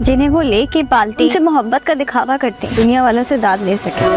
जिन्हें वो लेके पालती से मोहब्बत का दिखावा करते हैं, दुनिया वालों से दाद ले सके।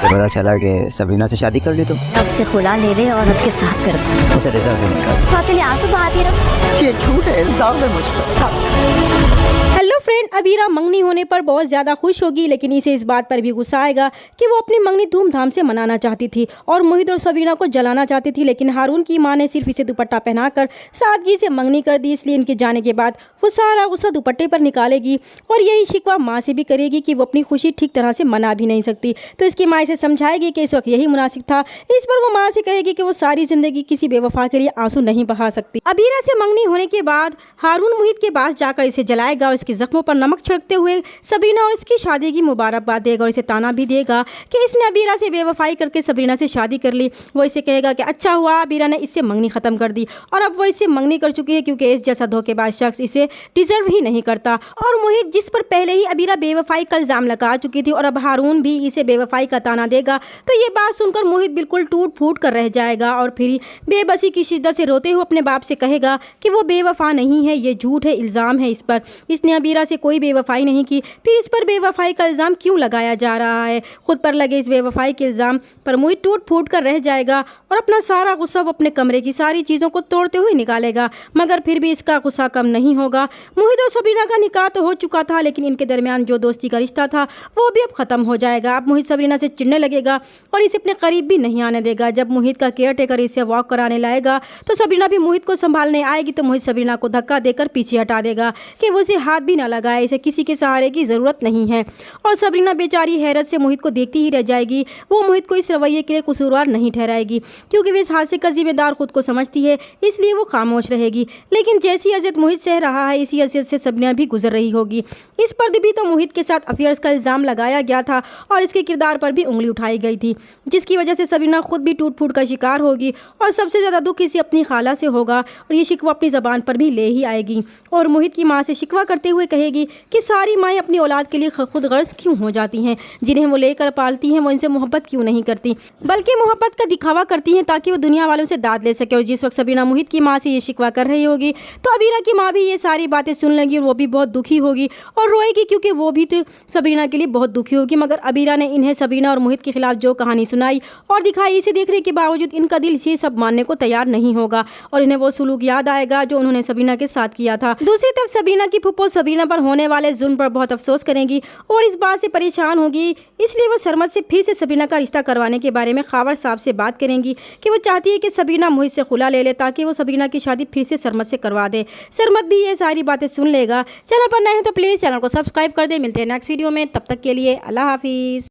पता चला कि सबरीना से शादी कर ली तो उससे खुला ले ले और उसके साथ कर दो। उसे रिजर्व भी नहीं कर। कातिल आंसू बहाती रहो। ये झूठ है, इल्जाम है मुझ पर। हेलो फ्रेंड, अबीरा मंगनी होने पर बहुत ज़्यादा खुश होगी, लेकिन इसे इस बात पर भी गुस्सा आएगा कि वो अपनी मंगनी धूमधाम से मनाना चाहती थी और मोहित और सबीना को जलाना चाहती थी, लेकिन हारून की मां ने सिर्फ इसे दुपट्टा पहनाकर सादगी से मंगनी कर दी। इसलिए इनके जाने के बाद वो सारा गुस्सा दुपट्टे पर निकालेगी और यही शिकवा माँ से भी करेगी कि वो अपनी खुशी ठीक तरह से मना भी नहीं सकती। तो इसकी माँ इसे समझाएगी कि इस वक्त यही मुनासिब था। इस पर वो माँ से कहेगी कि वो सारी जिंदगी किसी बेवफा के लिए आंसू नहीं बहा सकती। अबीरा से मंगनी होने के बाद हारून मोहित के पास जाकर इसे जलाएगा और इसके जख्मों पर नमक छिड़कते हुए सबीना और इसकी शादी की मुबारकबाद देगा और इसे ताना भी देगा कि इसने अबीरा से बेवफाई करके सबीना से शादी कर ली। वो इसे कहेगा कि अच्छा हुआ अबीरा ने इससे मंगनी ख़त्म कर दी और अब वो इससे मंगनी कर चुकी है, क्योंकि इस जैसा धोखेबाज शख्स इसे डिजर्व ही नहीं करता। और मोहित, जिस पर पहले ही अबीरा बेवफाई का इल्ज़ाम लगा चुकी थी और अब हारून भी इसे बेवफाई का ताना देगा, तो ये बात सुनकर मोहित बिल्कुल टूट फूट कर रह जाएगा और फिर बेबसी की शिद्दत से रोते हुए अपने बाप से कहेगा कि वो बेवफा नहीं है, ये झूठ है, इल्ज़ाम है इस पर, इसने अबीरा से कोई बेवफाई नहीं की, फिर इस पर बेवफाई का इल्ज़ाम क्यों लगाया जा रहा है। खुद पर लगे इस बेवफाई के इल्ज़ाम पर मोहित टूट फूट कर रह जाएगा और अपना सारा गुस्सा वो अपने कमरे की सारी चीज़ों को तोड़ते हुए निकालेगा, मगर फिर भी इसका गुस्सा कम नहीं होगा। मोहित और सबरीना का निकाह तो हो चुका था, लेकिन इनके दरमियान जो दोस्ती का रिश्ता था वो भी अब ख़त्म हो जाएगा। अब मोहित सबरीना से चिढ़ने लगेगा और इसे अपने करीब भी नहीं आने देगा। जब मोहित का केयर टेकर इसे वॉक कराने लाएगा तो सबरीना भी मोहित को संभालने आएगी, तो मोहित सबरीना को धक्का देकर पीछे हटा देगा कि वो इसे हाथ भी ना लगाए, इसे किसी के सहारे की ज़रूरत नहीं है। और सबरीना बेचारी हैरत से मोहित को देखती ही रह जाएगी। वो मोहित को इस रवैये के लिए कसूरवार नहीं ठहराएगी, क्योंकि वे इस हादसे का जिम्मेदार खुद को समझती है, इसलिए वो खामोश रहेगी। लेकिन जैसी अजियत मोहित सह रहा है, इसी अजियत से सबरीना भी गुजर रही होगी। इस पर भी तो मोहित के साथ अफेयर्स का इल्ज़ाम लगाया गया था और इसके किरदार पर भी उंगली उठाई गई थी, जिसकी वजह से सबरीना खुद भी टूट फूट का शिकार होगी और सबसे ज़्यादा दुख इसे अपनी खाला से होगा और ये शिकवा अपनी ज़बान पर भी ले ही आएगी और मोहित की माँ से शिकवा करते हुए कहेगी कि सारी माएँ अपनी औलाद के लिए खुद गर्ज क्यों हो जाती हैं, जिन्हें वो लेकर पालती हैं वो इनसे मोहब्बत क्यों नहीं करती, बल्कि मोहब्बत का दिखावा करती हैं ताकि वो दुनिया वालों से दाद ले सके। और जिस वक्त सबरीना मोहित की माँ से ये शिकवा कर रही होगी तो अबीरा की माँ भी ये सारी बातें सुन लेगी और वो भी बहुत दुखी होगी और रोएगी, क्योंकि वो भी तो सबरीना के लिए बहुत दुखी होगी। मगर अबीरा ने इन्हें सबरीना और मोहित के खिलाफ जो कहानी सुनाई और दिखाई, इसे देखने के बावजूद इनका दिल ये सब मानने को तैयार नहीं होगा और इन्हें वो सुलूक याद आएगा जो उन्होंने सबरीना के साथ किया था। दूसरी तरफ सबरीना की फूफो सबरीना पर होने वाले जुल्म पर बहुत अफसोस करेंगी और इस बात से परेशान होगी, इसलिए वो सरमद से फिर से सबरीना का रिश्ता करवाने के बारे में खावर साहब से बात करेंगी कि वो चाहती है कि सबरीना मोहित से खुला ले ले ताकि वो सबरीना की शादी फिर से सरमद से करवा दे। सरमद भी ये सारी बातें सुन लेगा। चैनल पर नए हैं तो प्लीज़ चैनल को सब्सक्राइब कर दे। मिलते हैं नेक्स्ट वीडियो में, तब तक के लिए अल्लाह हाफिज़।